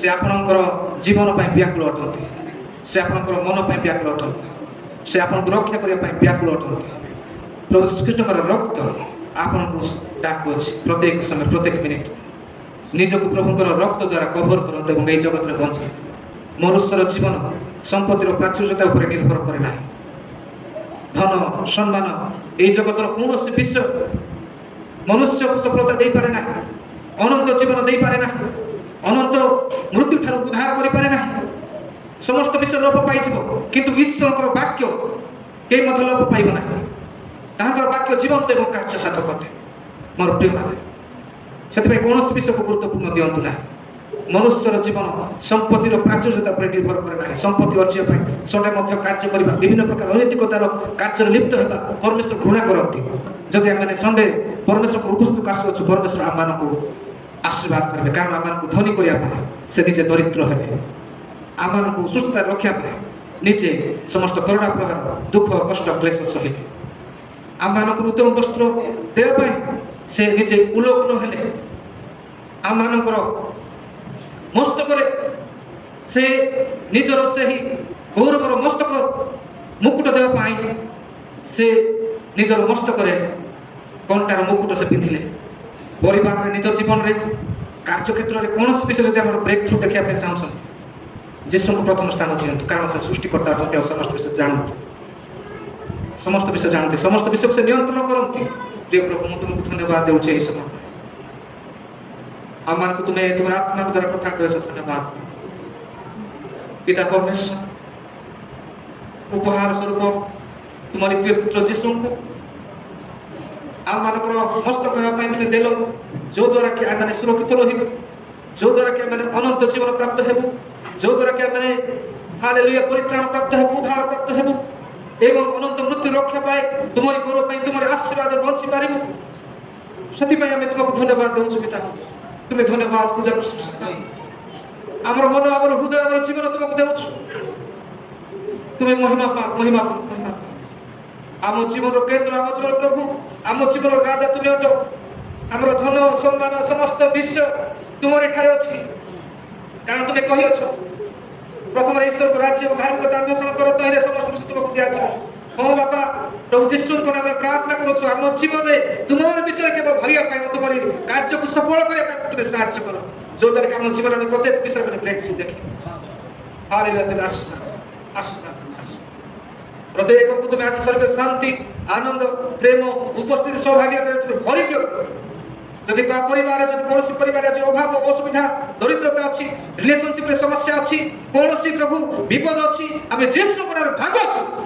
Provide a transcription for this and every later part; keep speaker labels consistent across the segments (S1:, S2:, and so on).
S1: से आपणकर जीवन पर व्याकुल अटंती से आपणकर मन पर व्याकुल अटंती से आपको रक्षा करने व्याकुल अटंती प्रभु श्रीकृष्ण रक्त आपन को डाकुच प्रत्येक समय प्रत्येक मिनिट निजक प्रभुंर रक्त द्वारा कभर करते और जगत में बंचते मनुष्यर जीवन संपत्तिर प्राचुर्यता उपर निर्भर करे ना धन सम्मान ये जगतर कौन विषय मनुष्य को सफलता दे पारे ना अनंत जीवन दे पारे ना अनंत मृत्यु ठार उद्धार कर पारे ना समस्त विषय लोप पाई किंतु ईश्वर वाक्य कई लोप पाइब ना तांकर वाक्य जीवंत एवं कार्य साधक अटे मोर प्रिय भाई से कौन विषय को गुरुत्वपूर्ण दिंतु ना मनुष्यर जीवन संपत्तिर प्राचुर्यता पर निर्भर करे ना संपत्ति अर्जिया संडे कार्य करवा विभिन्न प्रकार अनैतिकतार कार्य लिप्त होगा परमेश्वर घृणा करती जदि आम संडे परमेश्वर को उपस्थित आसुचु परमेश्वर आम को आशीर्वाद करेंगे कारण आम धनी करने से निजे दरिद्र है आम को सुस्थता रखापी निजे समस्त करुणा प्रहार दुख कष्ट क्लेश सहे आम उत्तम वस्त्र देवाई से निजे उल्लग्न हेले आम मस्तक से निजर से ही गौरवर मस्तक मुकुट देवाई से निजर मस्तक कंटार मुकुट से पिंधिले परिवार में निज जीवन में कार्यक्षेत्र में कौन विषय जब ब्रेक थ्रू देखा चाहते जीशु को प्रथम स्थान दिंतु कारण से सृष्टिकर्ता अटंती समस्त विषय जानते समस्त विषय जानते समस्त विषय को से नियंत्रण करती प्रिय प्रभु मुझे तुमको धन्यवाद देउछे इस समय आम को तुम्हें तुम आत्मा को द्वारा कथा कह धन्यवाद पिता परमेश्वर उपहार स्वरूप तुम्हारी प्रिय पुत्र जीशु को आम मस्तक होगापी तुम्हें देल जो द्वारा कि आम सुरक्षित रही जो द्वारा कि आम अनंत जीवन प्राप्त हेबु जो द्वारा कि आम हालेलुया परित्राण प्राप्त हेबु उद्धार प्राप्त हेबु एवं अनंत मृत्यु रक्षा पाए तुम्हारी गौरव तुम्हारे आशीर्वाद बंची पारिबु से तुमको धन्यवाद देउछु पिता तुम्हें धन्यवाद पूजा प्रशंसा आमर मन आमर हृदय आमर जीवन तुमको देउछु तुम्हें महिमा पा महिमा पा महिमा पा आम जीवन केन्द्र आम जीवन प्रभु आम जीवन राजा तुम्हें अट आमर धन सम्मान समस्त विषय तुम्हारे ठारे अच्छी कारण तुम्हें कही अछ प्रथम ईश्वर को राज्य और धार्मिकता अन्वेषण कर तैयार समस्त विषय तुमको दिया हाँ बापा प्रभु जीशु नाम प्रार्थना करुँ आम जीवन में तुम्हारे विषय केवल भाइया तुम्हारी कार्य को सफल करने तुम्हें साहाय्य कर जो द्वारा कि आम जीवन में प्रत्येक विषय में ब्रेक थ्रू देखिए हालेलुया तुम्हें आशीर्वाद आशीर्वाद आशीर्वाद प्रत्येक को तुम्हें आज स्वर्ग शांति आनंद प्रेम उपस्थिति सौभाग्यता तुम्हें भरी दियो जदि परिवार कौन परिवार आज अभाव असुविधा दरिद्रता अच्छी रिलेशनशिप समस्या अच्छी कौन प्रभु विपद अच्छी आम जीशु भाग अच्छु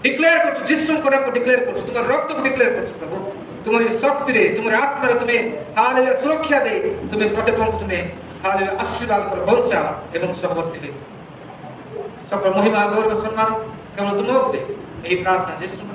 S1: डिक्लेयर कर जीशु को डिक्लेयर कर तुम रक्त को डिक्लेयर कर प्रभु तुम्हारी शक्ति रे तुम्हारे आत्मा तुम्हें हालेलुया सुरक्षा दे तुम्हें प्रत्येक को तुम्हें हालेलुया आशीर्वाद कर बंचाओ एवं संपत्ति दे सकल महिमा गौरव सम्मान केवल तुमको दे यही प्रार्थना जीशु